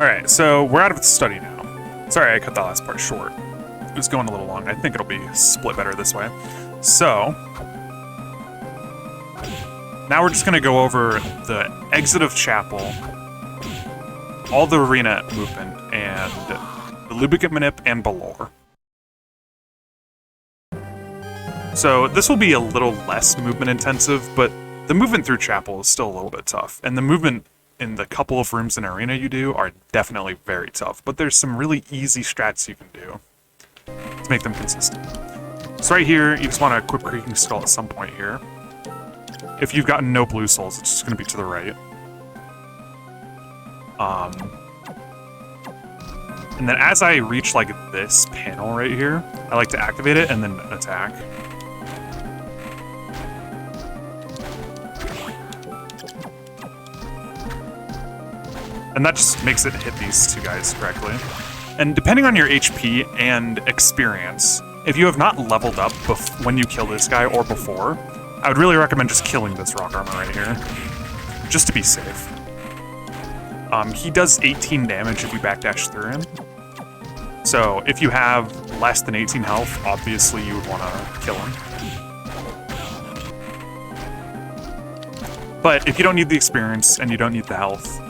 Alright, so we're out of the study now. Sorry I cut that last part short. It was going a little long. I think it'll be split better this way. So, now we're just going to go over the exit of chapel, all the arena movement, and the Lubicant, Manip, and Balore. So this will be a little less movement intensive, but the movement through chapel is still a little bit tough, and the movement in the couple of rooms in arena you do are definitely very tough, but there's some really easy strats you can do to make them consistent. So right here, you just want to equip Creaking Skull at some point here. If you've gotten no blue souls, it's just going to be to the right. And then as I reach like this panel right here, I like to activate it and then attack. And that just makes it hit these two guys correctly. And depending on your HP and experience, if you have not leveled up when you kill this guy or before, I would really recommend just killing this rock armor right here, just to be safe. He does 18 damage if you backdash through him. So if you have less than 18 health, obviously you would want to kill him. But if you don't need the experience and you don't need the health,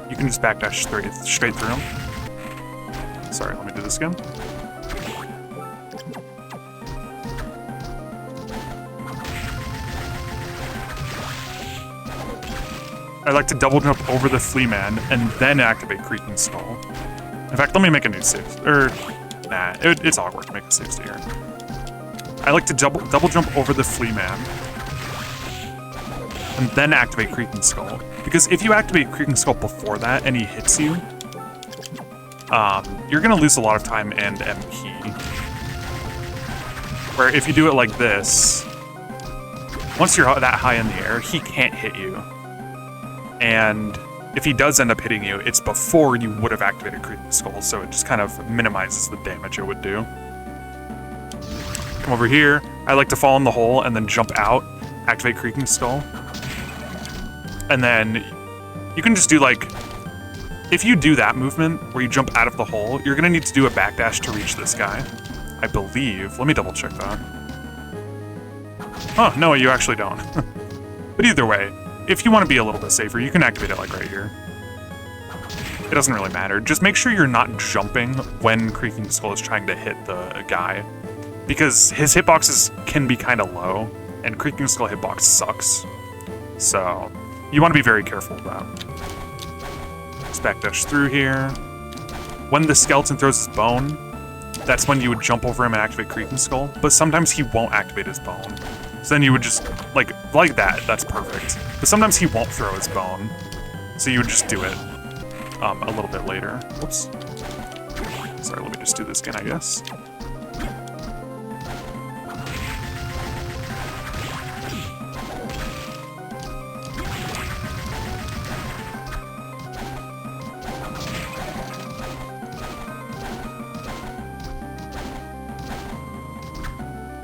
you can just backdash straight through him. Sorry, let me do this again. I like to double jump over the Flea Man and then activate Creaking Skull. In fact, let me make a new save. Nah, it's awkward to make a save state here. I like to double jump over the Flea Man and then activate Creaking Skull. Because if you activate Creaking Skull before that and he hits you, you're gonna lose a lot of time and MP. Where if you do it like this, once you're that high in the air, he can't hit you. And if he does end up hitting you, it's before you would have activated Creaking Skull, so it just kind of minimizes the damage it would do. Come over here. I like to fall in the hole and then jump out, activate Creaking Skull. And then you can just do like, if you do that movement where you jump out of the hole, you're gonna need to do a backdash to reach this guy, I believe. Let me double check that. Oh, no, you actually don't. But either way, if you want to be a little bit safer, you can activate it like right here. It doesn't really matter. Just make sure you're not jumping when Creaking Skull is trying to hit the guy, because his hitboxes can be kind of low, and Creaking Skull hitbox sucks. So you want to be very careful of that. Just backdash through here. When the skeleton throws his bone, that's when you would jump over him and activate Creaking Skull, but sometimes he won't activate his bone. So then you would just, like that, that's perfect. But sometimes he won't throw his bone, so you would just do it a little bit later. Whoops. Sorry, let me just do this again, I guess.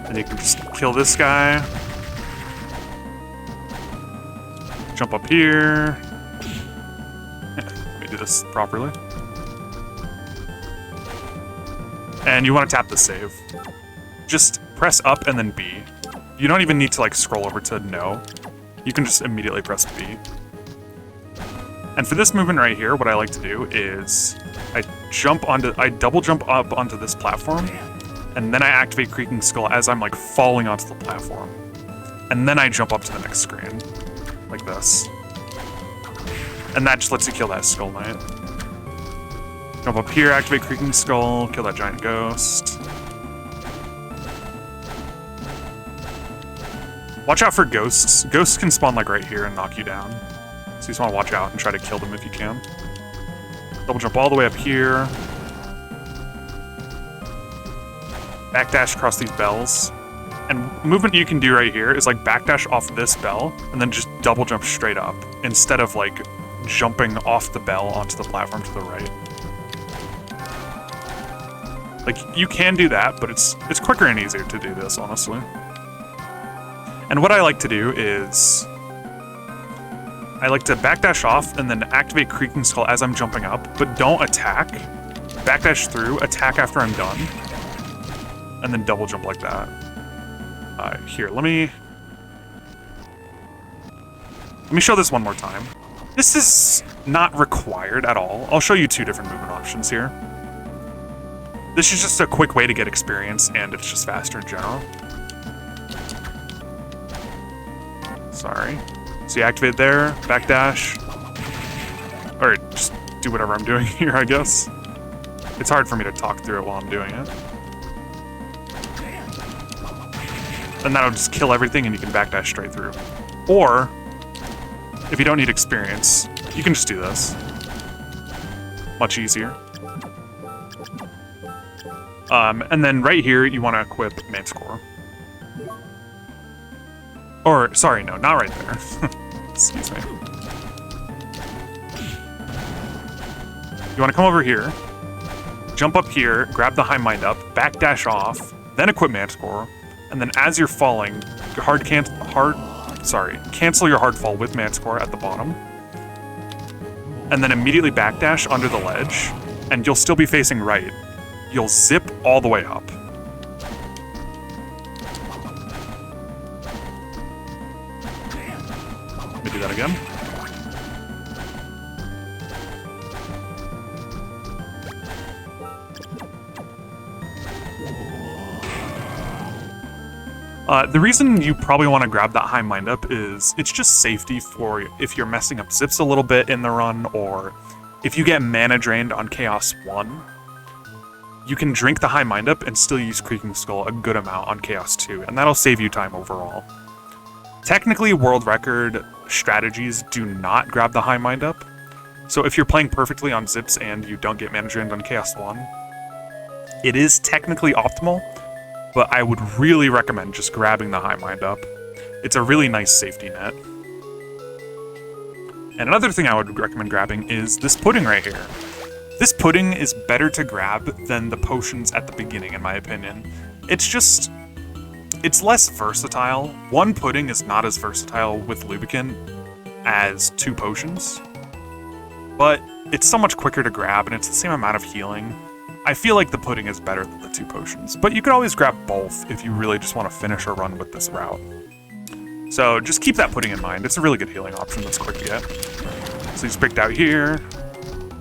And you can just kill this guy. Jump up here. Let me do this properly. And you want to tap the save. Just press up and then B. You don't even need to like scroll over to no. You can just immediately press B. And for this movement right here, what I like to do is I double jump up onto this platform, and then I activate Creaking Skull as I'm like falling onto the platform. And then I jump up to the next screen, like this. And that just lets you kill that Skull Knight. Jump up here, activate Creaking Skull, kill that giant ghost. Watch out for ghosts. Ghosts can spawn like right here and knock you down. So you just want to watch out and try to kill them if you can. Double jump all the way up here. Backdash across these bells. And movement you can do right here is like backdash off this bell and then just double jump straight up instead of like jumping off the bell onto the platform to the right. Like you can do that, but it's quicker and easier to do this, honestly. And what I like to do is I like to backdash off and then activate Creaking Skull as I'm jumping up, but don't attack. Backdash through, attack after I'm done, and then double jump like that. Here, let me show this one more time. This is not required at all. I'll show you two different movement options here. This is just a quick way to get experience, and it's just faster in general. Sorry. So you activate there, backdash, or just do whatever I'm doing here, I guess. It's hard for me to talk through it while I'm doing it. And that'll just kill everything and you can backdash straight through. Or, if you don't need experience, you can just do this. Much easier. And then right here, you want to equip Manticore. Or, sorry, no, not right there. Excuse me. You want to come over here, jump up here, grab the High Mind up, backdash off, then equip Manticore, and then as you're falling, cancel your hard fall with Manticore at the bottom, and then immediately backdash under the ledge, and you'll still be facing right. You'll zip all the way up. Let me do that again. The reason you probably want to grab that High Mind Up is it's just safety for if you're messing up zips a little bit in the run, or if you get mana drained on Chaos 1, you can drink the High Mind Up and still use Creaking Skull a good amount on Chaos 2, and that'll save you time overall. Technically, world record strategies do not grab the High Mind Up, so if you're playing perfectly on zips and you don't get mana drained on Chaos 1, it is technically optimal, but I would really recommend just grabbing the High Mind Up. It's a really nice safety net. And another thing I would recommend grabbing is this pudding right here. This pudding is better to grab than the potions at the beginning, in my opinion. It's less versatile. One pudding is not as versatile with Lubicant as two potions, but it's so much quicker to grab and it's the same amount of healing. I feel like the pudding is better than the two potions, but you could always grab both if you really just want to finish a run with this route. So just keep that pudding in mind. It's a really good healing option that's quick to get. So he's picked out here.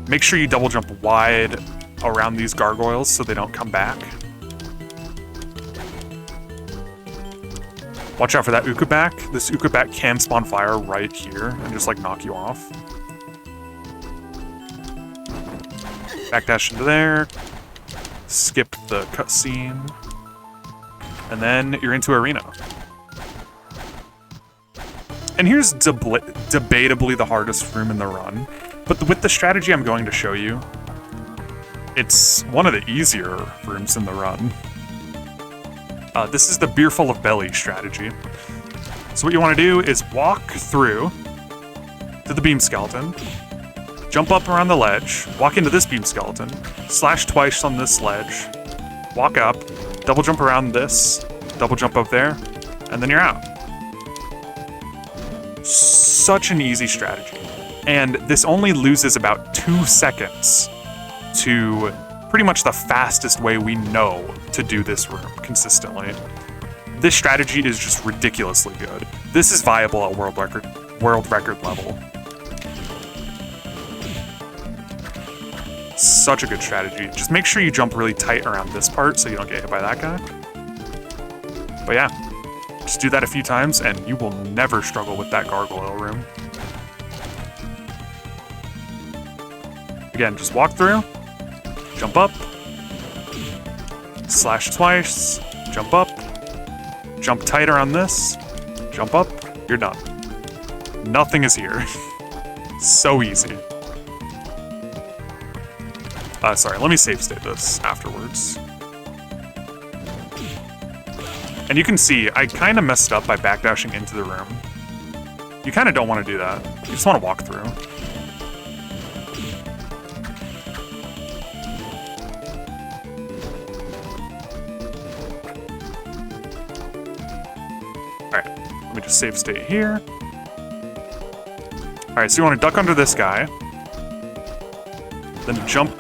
Make sure you double jump wide around these gargoyles so they don't come back. Watch out for that Ukabak. This Ukabak can spawn fire right here and just like knock you off. Backdash into there. Skip the cutscene. And then you're into Arena. And here's debatably the hardest room in the run. But with the strategy I'm going to show you, it's one of the easier rooms in the run. This is the Beer Full of Belly strategy. So what you want to do is walk through to the beam skeleton, jump up around the ledge, walk into this beam skeleton, slash twice on this ledge, walk up, double jump around this, double jump up there, and then you're out. Such an easy strategy. And this only loses about 2 seconds to pretty much the fastest way we know to do this room consistently. This strategy is just ridiculously good. This is viable at world record level. Such a good strategy. Just make sure you jump really tight around this part so you don't get hit by that guy. But yeah, just do that a few times and you will never struggle with that Gargoyle Room. Again, just walk through, jump up, slash twice, jump up, jump tight around this, jump up, you're done. Nothing is here. So easy. Sorry, let me save state this afterwards. And you can see, I kind of messed up by backdashing into the room. You kind of don't want to do that. You just want to walk through. Alright, let me just save state here. Alright, so you want to duck under this guy. Then jump...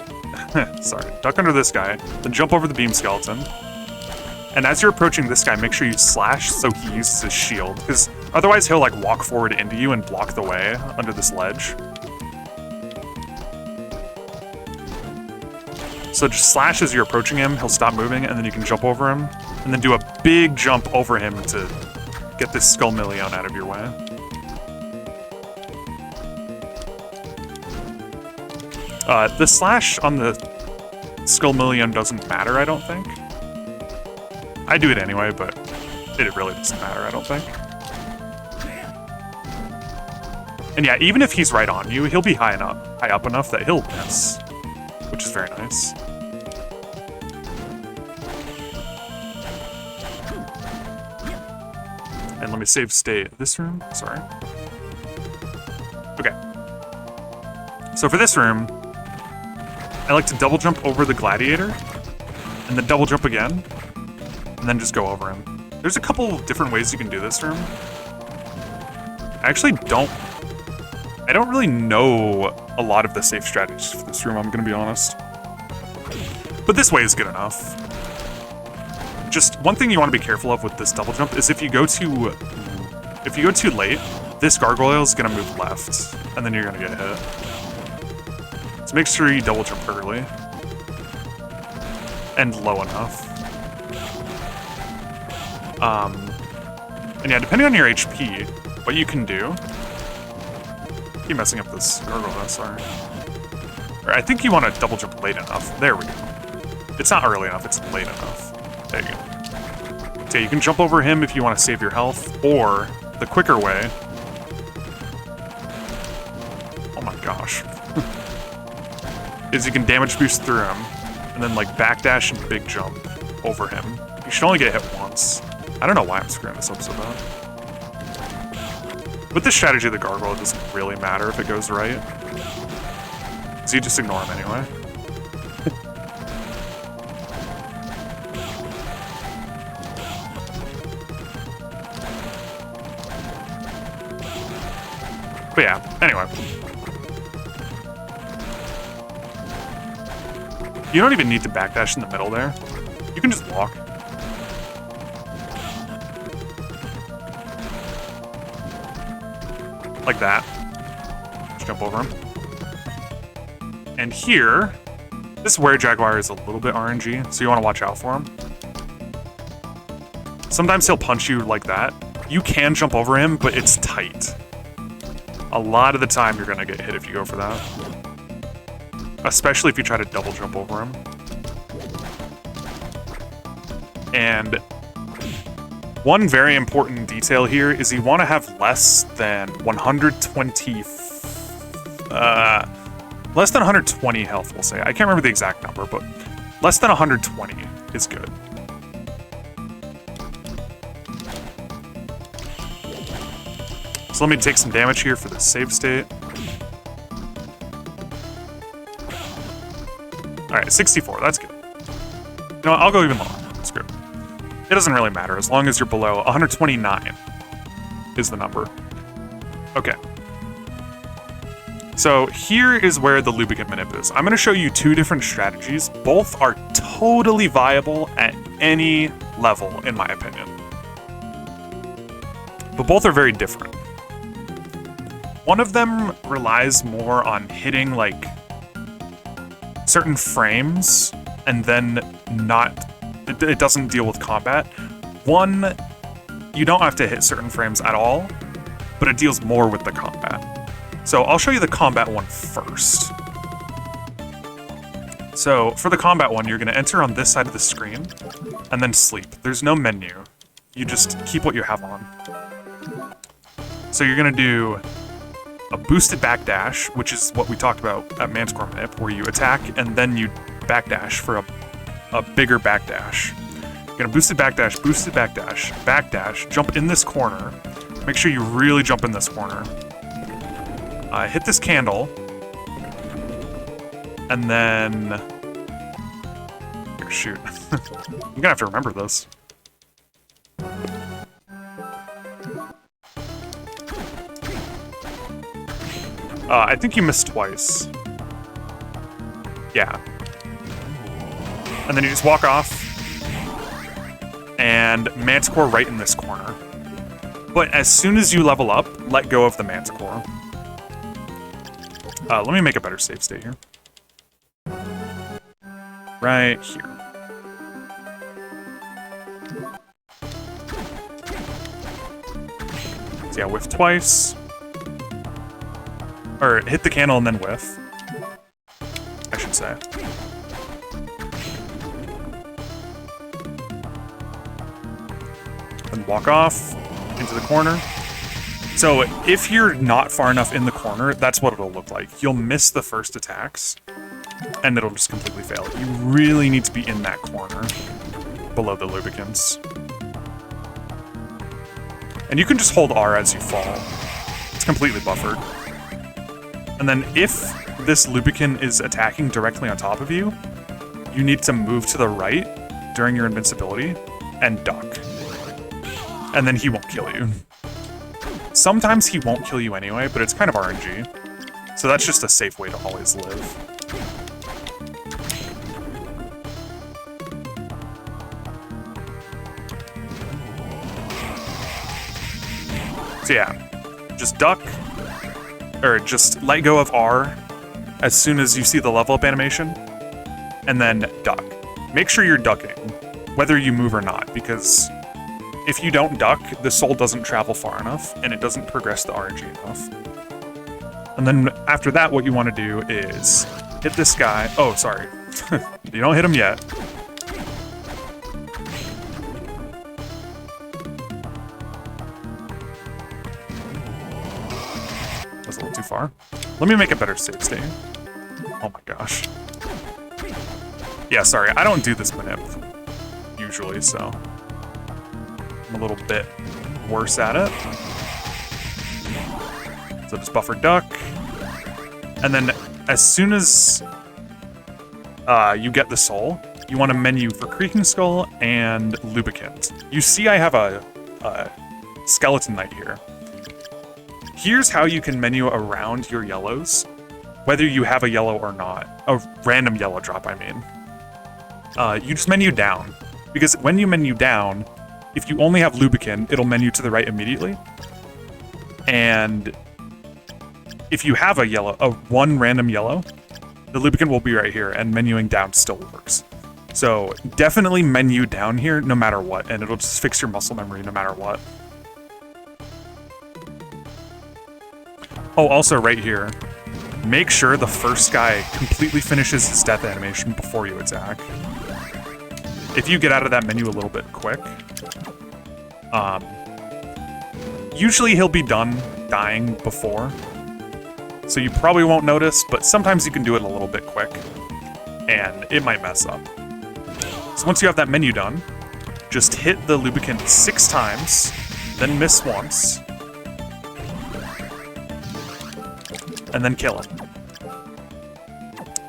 Sorry. Duck under this guy. Then jump over the beam skeleton. And as you're approaching this guy, make sure you slash so he uses his shield. Because otherwise he'll like walk forward into you and block the way under this ledge. So just slash as you're approaching him, he'll stop moving, and then you can jump over him. And then do a big jump over him to get this Skull Million out of your way. The slash on the Skull Million doesn't matter, I don't think. I do it anyway, but it really doesn't matter, I don't think. And yeah, even if he's right on you, he'll be high up enough that he'll miss, which is very nice. And let me save state this room, sorry. Okay. So for this room, I like to double jump over the gladiator, and then double jump again, and then just go over him. There's a couple different ways you can do this room. I don't really know a lot of the safe strategies for this room, I'm gonna be honest. But this way is good enough. Just one thing you want to be careful of with this double jump is if you go too late, this gargoyle is gonna move left, and then you're gonna get hit. So make sure you double jump early. And low enough. And yeah, depending on your HP, what you can do... Keep messing up this gargoyle, sorry. I think you want to double jump late enough. There we go. It's not early enough, it's late enough. There you go. So you can jump over him if you want to save your health, or the quicker way... Oh my gosh. Is you can damage boost through him, and then like backdash and big jump over him. You should only get hit once. I don't know why I'm screwing this up so bad. With this strategy of the gargoyle, it doesn't really matter if it goes right. So you just ignore him anyway. But yeah, anyway. You don't even need to backdash in the middle there. You can just walk. Like that. Just jump over him. And here, this were-jaguar is a little bit RNG, so you want to watch out for him. Sometimes he'll punch you like that. You can jump over him, but it's tight. A lot of the time you're gonna get hit if you go for that. Especially if you try to double jump over him. And one very important detail here is you want to have less than 120 health, we'll say. I can't remember the exact number, but less than 120 is good. So let me take some damage here for the save state. Alright, 64, that's good. You know what, I'll go even lower. Screw it. It doesn't really matter, as long as you're below 129 is the number. Okay. So here is where the Lubicant Manip is. I'm going to show you two different strategies. Both are totally viable at any level, in my opinion. But both are very different. One of them relies more on hitting, like, certain frames, and then it doesn't deal with combat. One, you don't have to hit certain frames at all, but it deals more with the combat. So I'll show you the combat one first. So for the combat one, you're gonna enter on this side of the screen, and then sleep. There's no menu. You just keep what you have on. So you're gonna do a boosted backdash, which is what we talked about at Manticore Manip, where you attack and then you backdash for a bigger backdash. You're gonna boosted backdash, backdash, jump in this corner. Make sure you really jump in this corner. Hit this candle. And then... Here, shoot. I'm gonna have to remember this. I think you missed twice. Yeah. And then you just walk off. And Manticore right in this corner. But as soon as you level up, let go of the Manticore. Let me make a better save state here. Right here. So yeah, whiff twice. Or hit the candle and then whiff, I should say. Then walk off into the corner. So if you're not far enough in the corner, that's what it'll look like. You'll miss the first attacks, and it'll just completely fail. You really need to be in that corner below the Lubicants. And you can just hold R as you fall. It's completely buffered. And then if this Lubicant is attacking directly on top of you, you need to move to the right during your invincibility and duck. And then he won't kill you. Sometimes he won't kill you anyway, but it's kind of RNG. So that's just a safe way to always live. So yeah, just duck, or just let go of R as soon as you see the level up animation, and then duck. Make sure you're ducking, whether you move or not, because if you don't duck, the soul doesn't travel far enough, and it doesn't progress the RNG enough. And then after that, what you want to do is hit this guy. Oh, sorry. You don't hit him yet. That's a little too far. Let me make a better save state. Oh my gosh. Yeah, sorry, I don't do this Manip usually, so I'm a little bit worse at it. So just buffer duck. And then as soon as you get the soul, you want to menu for Creaking Skull and Lubicant. You see I have a Skeleton Knight here. Here's how you can menu around your yellows, whether you have a yellow or not. A random yellow drop, I mean. You just menu down, because when you menu down, if you only have Lubicant, it'll menu to the right immediately. And if you have a yellow, one random yellow, the Lubicant will be right here, and menuing down still works. So definitely menu down here no matter what, and it'll just fix your muscle memory no matter what. Oh, also right here, make sure the first guy completely finishes his death animation before you attack. If you get out of that menu a little bit quick, usually he'll be done dying before, so you probably won't notice, but sometimes you can do it a little bit quick, and it might mess up. So once you have that menu done, just hit the Lubicant 6 times, then miss once, and then kill him.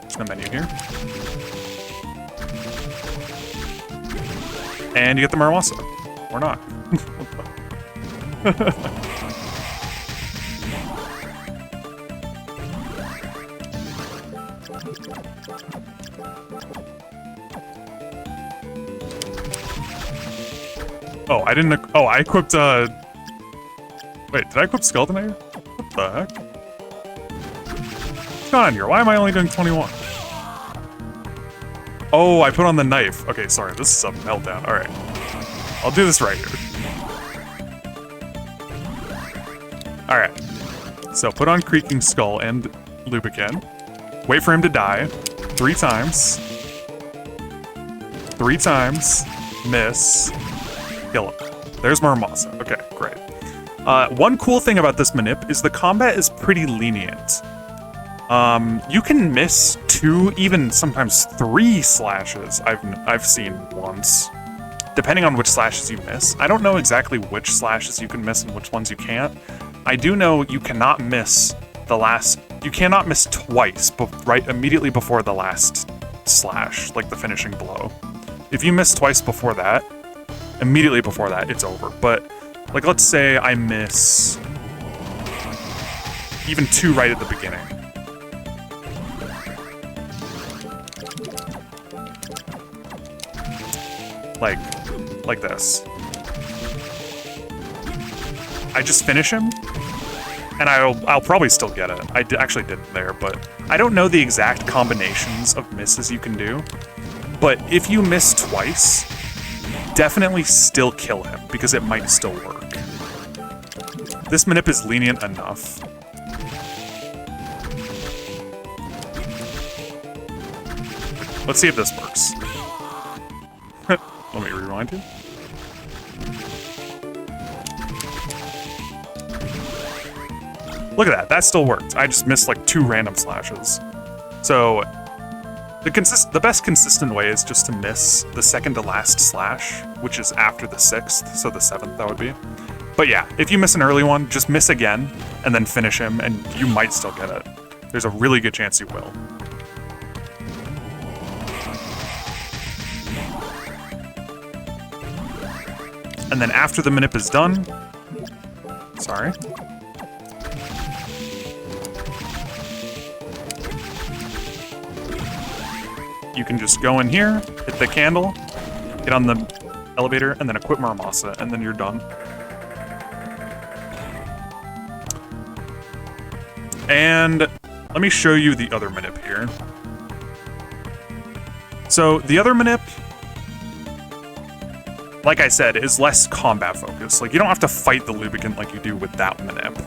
There's no menu here. And you get the Marawasa. Or not. Oh, I didn't... Oh, I equipped, Wait, did I equip Skeleton Knight? What the heck? What's going on here? Why am I only doing 21? Oh, I put on the knife. Okay, sorry, this is a meltdown. Alright. I'll do this right here. Alright. So, put on Creaking Skull and Lubicant. Wait for him to die. 3 times. 3 times. Miss. Kill him. There's Maramasa. Okay, great. One cool thing about this Manip is the combat is pretty lenient. You can miss 2, even sometimes 3 slashes I've seen once, depending on which slashes you miss. I don't know exactly which slashes you can miss and which ones you can't. I do know you cannot miss the last... You cannot miss twice, right immediately before the last slash, like the finishing blow. If you miss twice before that, immediately before that, it's over. But, like, let's say I miss... even 2 right at the beginning. Like this. I just finish him, and I'll probably still get it. I actually didn't there, but I don't know the exact combinations of misses you can do. But if you miss twice, definitely still kill him, because it might still work. This Manip is lenient enough. Let's see if this works. Let me rewind it. Look at that, that still worked. I just missed like 2 random slashes. So the best consistent way is just to miss the second to last slash, which is after the 6th, so the 7th that would be. But yeah, if you miss an early one, just miss again, and then finish him, and you might still get it. There's a really good chance you will. And then after the Manip is done, sorry. You can just go in here, hit the candle, get on the elevator, and then equip Muramasa, and then you're done. And let me show you the other Manip here. So the other Manip, like I said, is less combat focused. Like, you don't have to fight the Lubicant like you do with that Manip.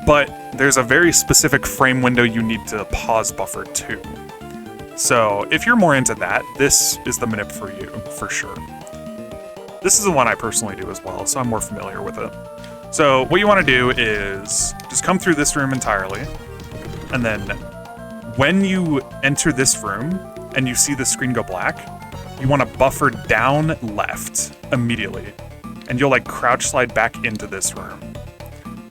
But there's a very specific frame window you need to pause buffer to. So if you're more into that, this is the Manip for you, for sure. This is the one I personally do as well, so I'm more familiar with it. So what you want to do is just come through this room entirely, and then when you enter this room and you see the screen go black, you want to buffer down left immediately, and you'll like crouch slide back into this room.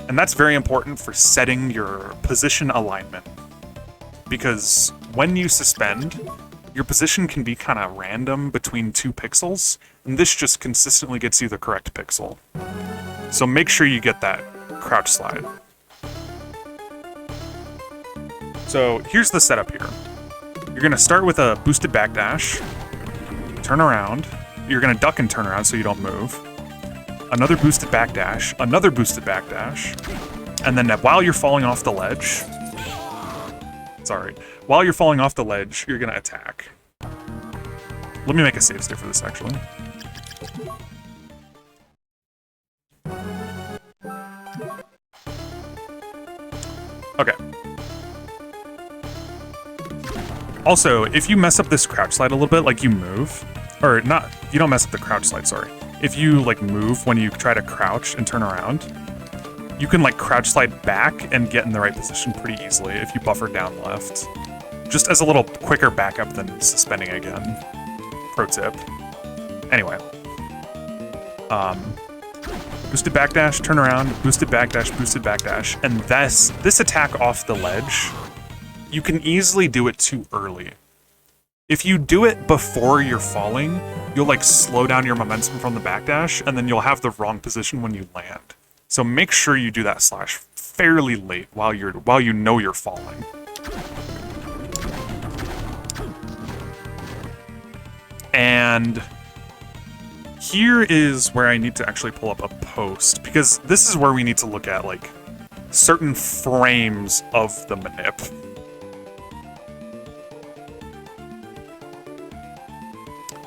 And that's very important for setting your position alignment, because when you suspend, your position can be kind of random between 2 pixels, and this just consistently gets you the correct pixel. So make sure you get that crouch slide. So here's the setup here. You're going to start with a boosted backdash, turn around, you're going to duck and turn around so you don't move, another boosted backdash, another boosted backdash, and then while you're falling off the ledge, while you're falling off the ledge, you're going to attack. Let me make a save state for this, actually. Okay. Also, if you mess up this crouch slide a little bit, like you move, or not, you don't mess up the crouch slide, sorry. If you like move when you try to crouch and turn around, you can like crouch slide back and get in the right position pretty easily if you buffer down left. Just as a little quicker backup than suspending again. Pro tip. Anyway. Boosted backdash, turn around, boosted backdash, and this attack off the ledge, you can easily do it too early. If you do it before you're falling, you'll like slow down your momentum from the backdash, and then you'll have the wrong position when you land. So make sure you do that slash fairly late while you know you're falling. And here is where I need to actually pull up a post, because this is where we need to look at like certain frames of the Manip.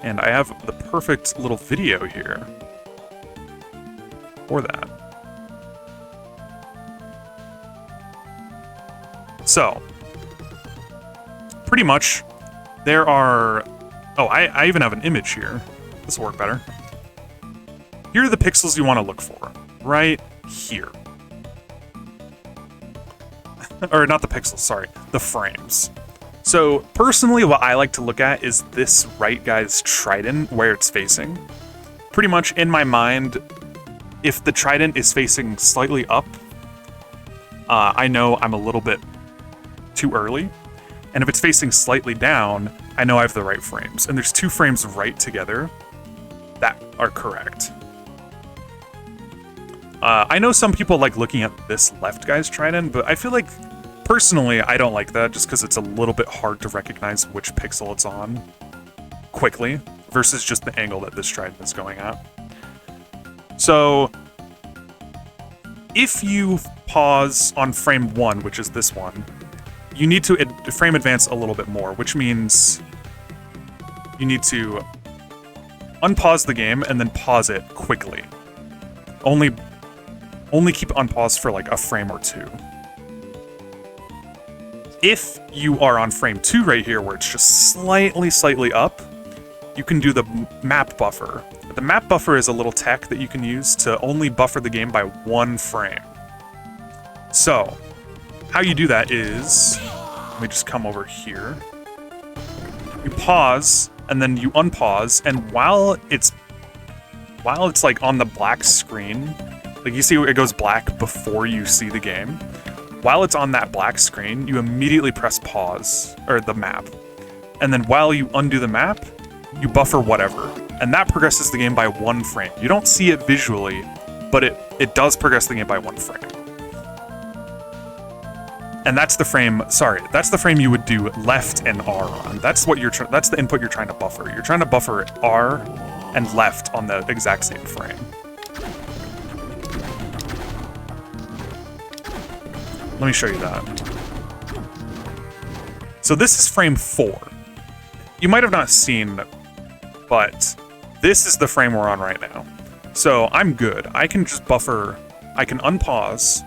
And I have the perfect little video here for that. So, pretty much, there are... Oh, I even have an image here. This will work better. Here are the pixels you want to look for. Right here. Or not the pixels, sorry. The frames. So, personally, what I like to look at is this right guy's trident, where it's facing. Pretty much, in my mind, if the trident is facing slightly up, I know I'm a little bit too early. And if it's facing slightly down, I know I have the right frames. And there's 2 frames right together that are correct. I know some people like looking at this left guy's trident, but I feel like, personally, I don't like that just because it's a little bit hard to recognize which pixel it's on quickly versus just the angle that this trident is going at. So, if you pause on frame 1, which is this one, you need to frame advance a little bit more, which means you need to unpause the game and then pause it quickly. Only keep unpaused for like a frame or two. If you are on frame 2 right here, where it's just slightly up, you can do the map buffer. The map buffer is a little tech that you can use to only buffer the game by 1 frame. So, how you do that is, let me just come over here. You pause, and then you unpause, and while it's like on the black screen, like you see it goes black before you see the game, while it's on that black screen, you immediately press pause, or the map. And then while you undo the map, you buffer whatever. And that progresses the game by 1 frame. You don't see it visually, but it does progress the game by 1 frame. And that's the frame, that's the frame you would do left and R on. That's the input you're trying to buffer. You're trying to buffer R and left on the exact same frame. Let me show you that. So this is frame 4. You might have not seen, but this is the frame we're on right now. So I'm good. I can just buffer, I can unpause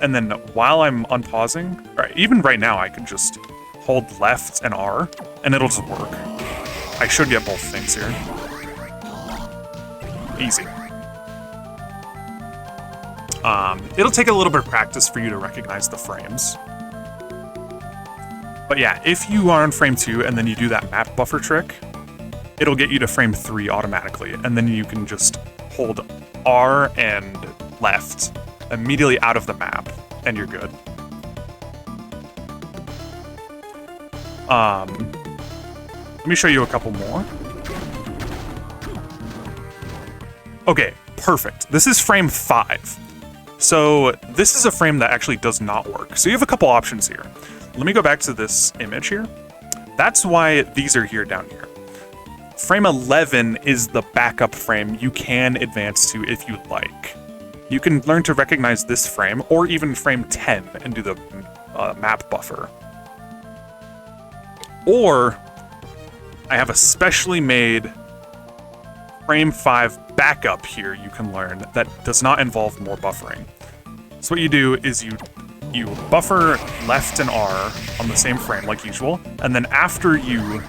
and then while I'm unpausing, or even right now I can just hold left and R and it'll just work. I should get both things here. Easy. It'll take a little bit of practice for you to recognize the frames. But yeah, if you are on frame 2 and then you do that map buffer trick, it'll get you to frame 3 automatically, and then you can just hold R and left immediately out of the map, and you're good. Let me show you a couple more. Okay, perfect. This is frame 5. So this is a frame that actually does not work. So you have a couple options here. Let me go back to this image here. That's why these are here down here. Frame 11 is the backup frame you can advance to if you'd like. You can learn to recognize this frame, or even frame 10 and do the map buffer. Or, I have a specially made frame 5 backup here you can learn that does not involve more buffering. So what you do is you buffer left and R on the same frame like usual, and then after you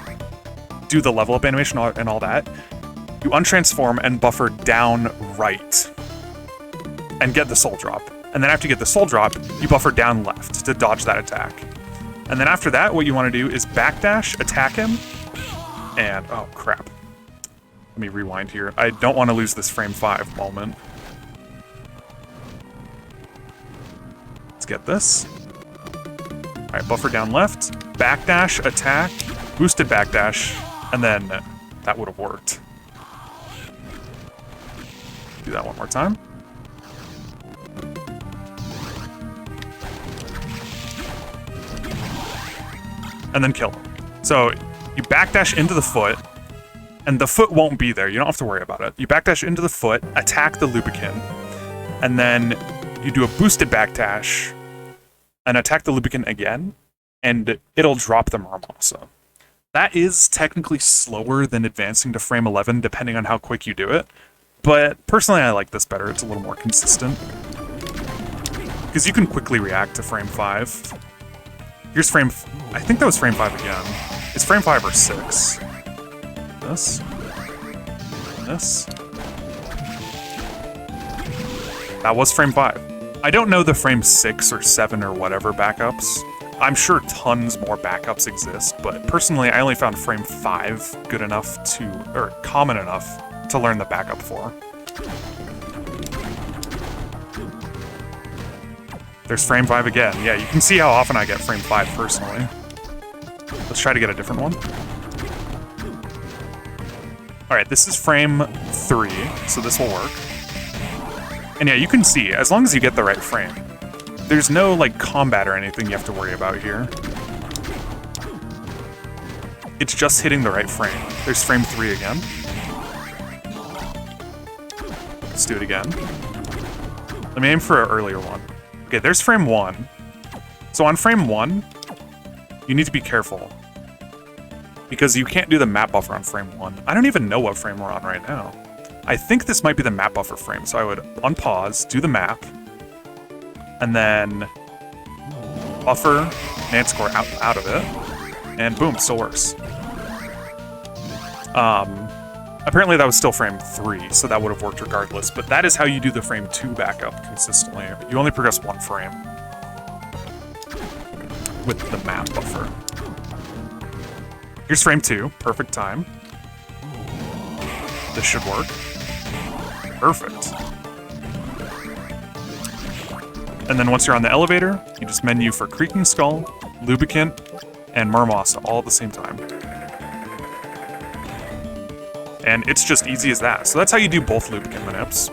do the level up animation and all that, you untransform and buffer down right and get the soul drop. And then after you get the soul drop, you buffer down left to dodge that attack. And then after that, what you want to do is backdash, attack him, and oh crap. Let me rewind here. I don't want to lose this frame 5 moment. Let's get this. Alright, buffer down left, backdash, attack, boosted backdash, and then that would have worked. Do that one more time. And then kill him. So you backdash into the foot, and the foot won't be there. You don't have to worry about it. You backdash into the foot, attack the Lubicant, and then you do a boosted backdash and attack the Lubicant again, and it'll drop the arm also. That is technically slower than advancing to frame 11, depending on how quick you do it. But personally, I like this better. It's a little more consistent. Because you can quickly react to frame 5. Here's frame... I think that was frame 5 again. It's frame 5 or 6. This. This. That was frame 5. I don't know the frame 6 or 7 or whatever backups. I'm sure tons more backups exist, but personally I only found frame 5 good enough to... or common enough to learn the backup for. There's frame 5 again. Yeah, you can see how often I get frame 5 personally. Let's try to get a different one. Alright, this is frame 3, so this will work. And yeah, you can see, as long as you get the right frame, there's no like combat or anything you have to worry about here. It's just hitting the right frame. There's frame 3 again. Let's do it again. Let me aim for an earlier one. Okay, there's frame 1. So on frame 1, you need to be careful, because you can't do the map buffer on frame 1. I don't even know what frame we're on right now. I think this might be the map buffer frame, so I would unpause, do the map, and then buffer Nance score out of it, and boom, still works. Apparently that was still frame 3, so that would have worked regardless, but that is how you do the frame 2 backup consistently. You only progress 1 frame with the map buffer. Here's frame 2, perfect time. This should work. Perfect. And then once you're on the elevator, you just menu for Creaking Skull, Lubicant, and Murmosa all at the same time. And it's just easy as that. So that's how you do both Lubicant manips.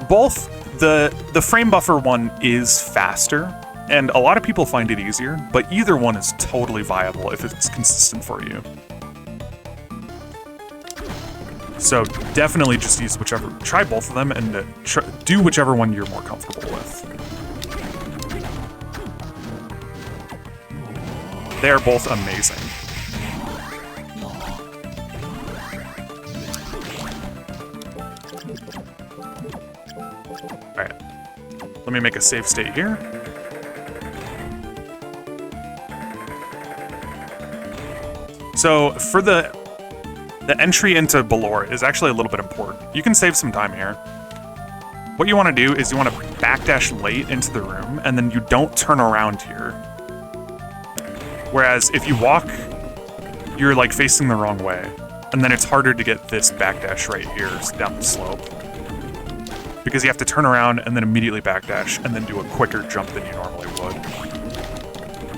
Both the frame buffer one is faster, and a lot of people find it easier, but either one is totally viable if it's consistent for you. So definitely just use whichever, try both of them and do whichever one you're more comfortable with. They are both amazing. All right, let me make a save state here. So for the entry into Balore is actually a little bit important. You can save some time here. What you want to do is you want to backdash late into the room, and then you don't turn around here. Whereas if you walk, you're like facing the wrong way, and then it's harder to get this backdash right here down the slope. Because you have to turn around and then immediately backdash, and then do a quicker jump than you normally would.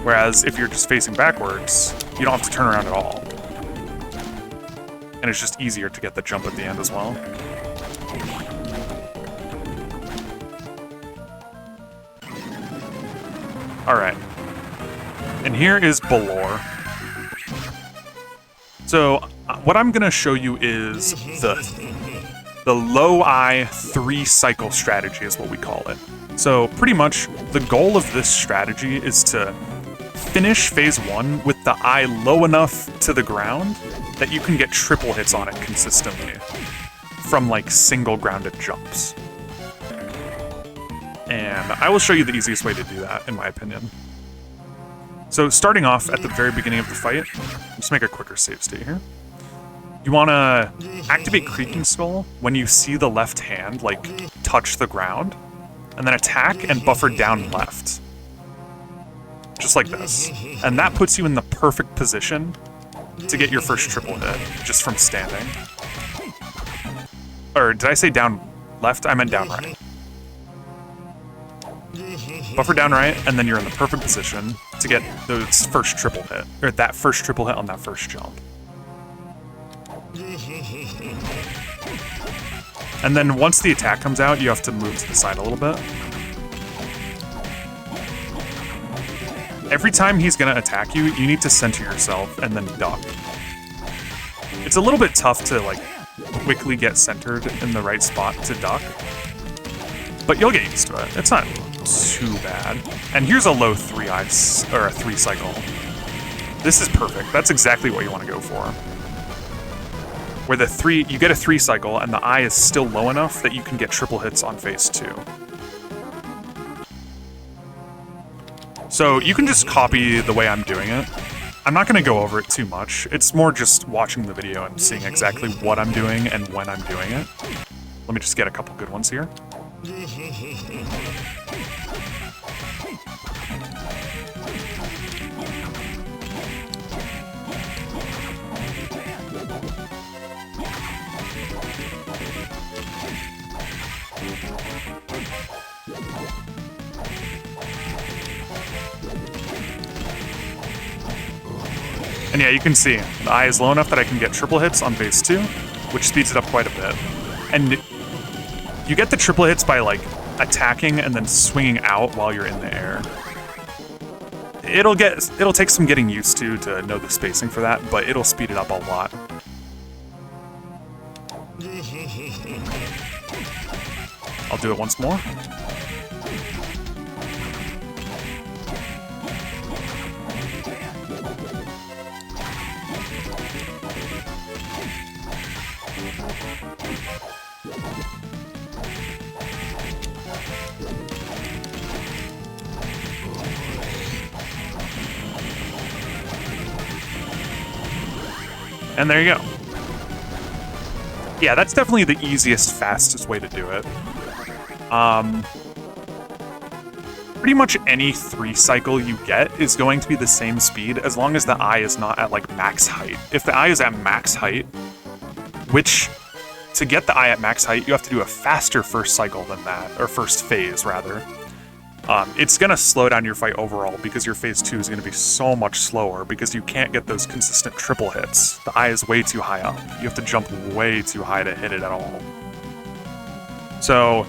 Whereas if you're just facing backwards, you don't have to turn around at all. And it's just easier to get the jump at the end as well. All right. And here is Balore. So what I'm gonna show you is the low eye 3 cycle strategy is what we call it. So pretty much the goal of this strategy is to finish phase 1 with the eye low enough to the ground that you can get triple hits on it consistently from like single grounded jumps. And I will show you the easiest way to do that, in my opinion. So starting off at the very beginning of the fight, just make a quicker save state here. You want to activate Creaking Skull when you see the left hand like touch the ground, and then attack and buffer down left. Just like this. And that puts you in the perfect position to get your first triple hit, just from standing. Or did I say down left? I meant down right. Buffer down right, and then you're in the perfect position to get those first triple hit, or that first triple hit on that first jump. And then once the attack comes out, you have to move to the side a little bit. Every time he's gonna attack you, you need to center yourself and then duck. It's a little bit tough to like quickly get centered in the right spot to duck, but you'll get used to it. It's not too bad. And here's a low 3 ice, or a 3 cycle. This is perfect. That's exactly what you want to go for. Where the 3, you get a 3 cycle and the eye is still low enough that you can get triple hits on phase 2. So you can just copy the way I'm doing it. I'm not going to go over it too much. It's more just watching the video and seeing exactly what I'm doing and when I'm doing it. Let me just get a couple good ones here. And yeah, you can see, the eye is low enough that I can get triple hits on phase 2, which speeds it up quite a bit. And you get the triple hits by, like, attacking and then swinging out while you're in the air. It'll take some getting used to know the spacing for that, but it'll speed it up a lot. I'll do it once more. And there you go. Yeah, that's definitely the easiest, fastest way to do it. Pretty much any 3 cycle you get is going to be the same speed as long as the eye is not at, like, max height. If the eye is at max height, which, to get the eye at max height, you have to do a faster first cycle than that, or first phase, rather. It's going to slow down your fight overall because your phase 2 is going to be so much slower because you can't get those consistent triple hits. The eye is way too high up. You have to jump way too high to hit it at all. So,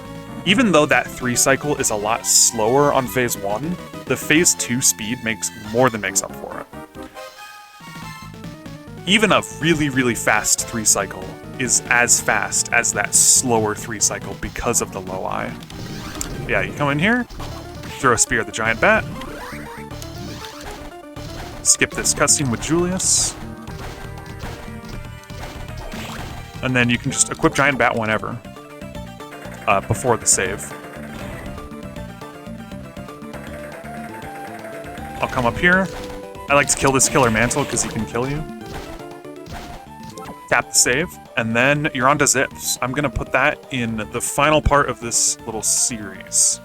even though that 3 cycle is a lot slower on phase 1, the phase 2 speed more than makes up for it. Even a really, really fast 3 cycle is as fast as that slower 3 cycle because of the low eye. Yeah, you come in here, throw a spear at the giant bat, skip this cutscene with Julius, and then you can just equip giant bat whenever, before the save. I'll come up here. I like to kill this killer mantle because he can kill you. Tap the save, and then you're on to Zips. I'm gonna put that in the final part of this little series.